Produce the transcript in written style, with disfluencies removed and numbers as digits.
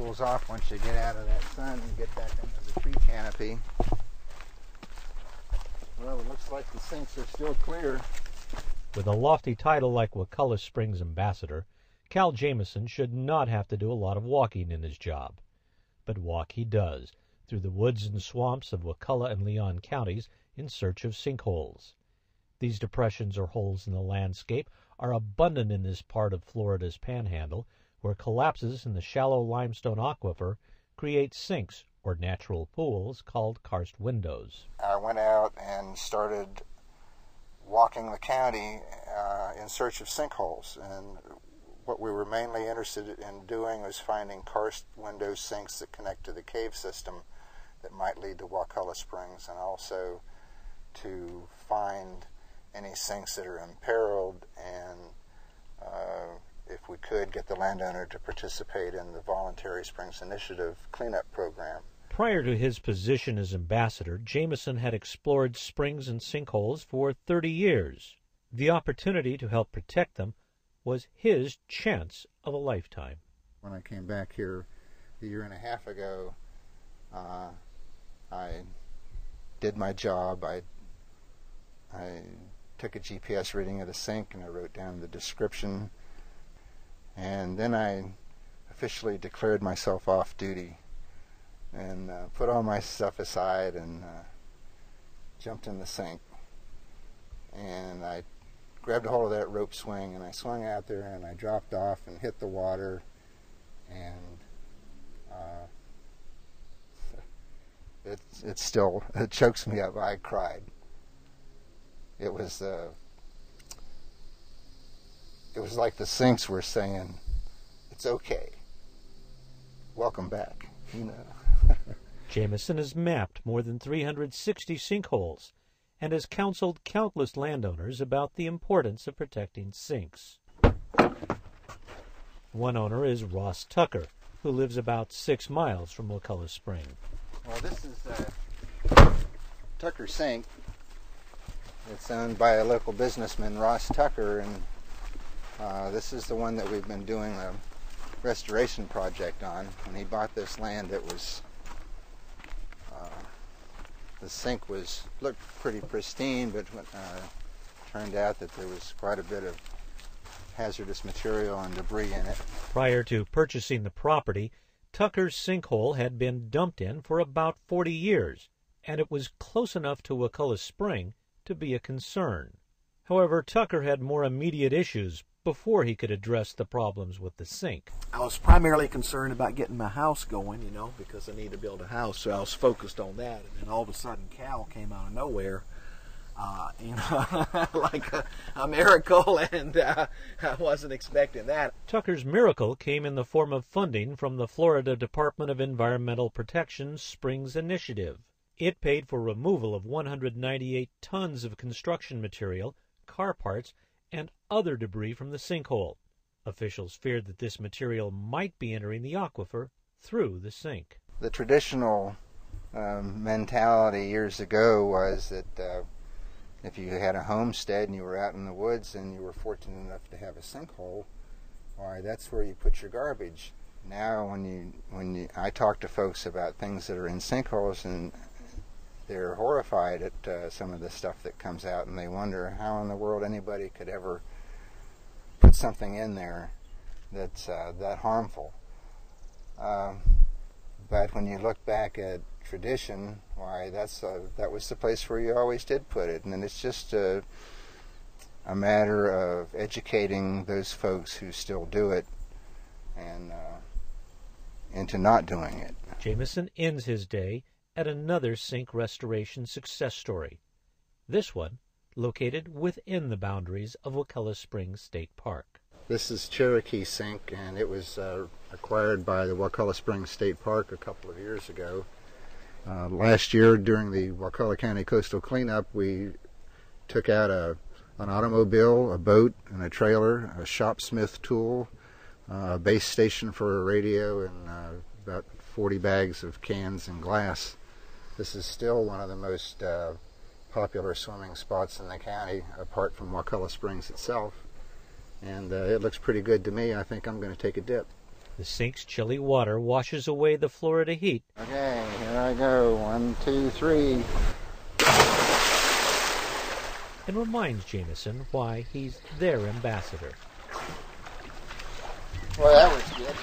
cools off once you get out of that sun and get back under the tree canopy. Well, it looks like the sinks are still clear. With a lofty title like Wakulla Springs Ambassador, Cal Jamison should not have to do a lot of walking in his job. But walk he does, through the woods and swamps of Wakulla and Leon counties in search of sinkholes. These depressions or holes in the landscape are abundant in this part of Florida's panhandle, where collapses in the shallow limestone aquifer create sinks or natural pools called karst windows. I went out and started walking the county in search of sinkholes, and what we were mainly interested in doing was finding karst window sinks that connect to the cave system that might lead to Wakulla Springs, and also to find any sinks that are imperiled, and if we could, get the landowner to participate in the Voluntary Springs Initiative cleanup program. Prior to his position as ambassador, Jamison had explored springs and sinkholes for 30 years. The opportunity to help protect them was his chance of a lifetime. When I came back here a year and a half ago, I did my job. I took a GPS reading of the sink and I wrote down the description, and then I officially declared myself off duty and put all my stuff aside and jumped in the sink. And I grabbed a hold of that rope swing and I swung out there and I dropped off and hit the water, and it still chokes me up. I cried. It was like the sinks were saying, "It's okay. Welcome back." You know. Jamison has mapped more than 360 sinkholes and has counseled countless landowners about the importance of protecting sinks. One owner is Ross Tucker, who lives about 6 miles from Wakulla Spring. Well, this is Tucker Sink. It's owned by a local businessman, Ross Tucker, and this is the one that we've been doing a restoration project on. When he bought this land, it was the sink looked pretty pristine, but turned out that there was quite a bit of hazardous material and debris in it. Prior to purchasing the property, Tucker's sinkhole had been dumped in for about 40 years, and it was close enough to Wakulla Spring to be a concern. However, Tucker had more immediate issues before he could address the problems with the sink. I was primarily concerned about getting my house going, because I need to build a house, so I was focused on that. And then all of a sudden, Cal came out of nowhere, like a miracle, and I wasn't expecting that. Tucker's miracle came in the form of funding from the Florida Department of Environmental Protection's Springs Initiative. It paid for removal of 198 tons of construction material, car parts, and other debris from the sinkhole. Officials feared that this material might be entering the aquifer through the sink. The traditional mentality years ago was that if you had a homestead and you were out in the woods and you were fortunate enough to have a sinkhole, why, that's where you put your garbage. Now I talk to folks about things that are in sinkholes, and they're horrified at some of the stuff that comes out, and they wonder how in the world anybody could ever put something in there that's that harmful. But when you look back at tradition, why, that was the place where you always did put it, and then it's just a matter of educating those folks who still do it and into not doing it. Jamison ends his day at another sink restoration success story. This one located within the boundaries of Wakulla Springs State Park. This is Cherokee Sink, and it was acquired by the Wakulla Springs State Park a couple of years ago. Last year, during the Wakulla County Coastal Cleanup, we took out an automobile, a boat, and a trailer, a shopsmith tool, a base station for a radio, and about 40 bags of cans and glass. This is still one of the most popular swimming spots in the county, apart from Wakulla Springs itself. And it looks pretty good to me. I think I'm going to take a dip. The sink's chilly water washes away the Florida heat. Okay, here I go. 1, 2, 3. And reminds Jamison why he's their ambassador. Well, that was good.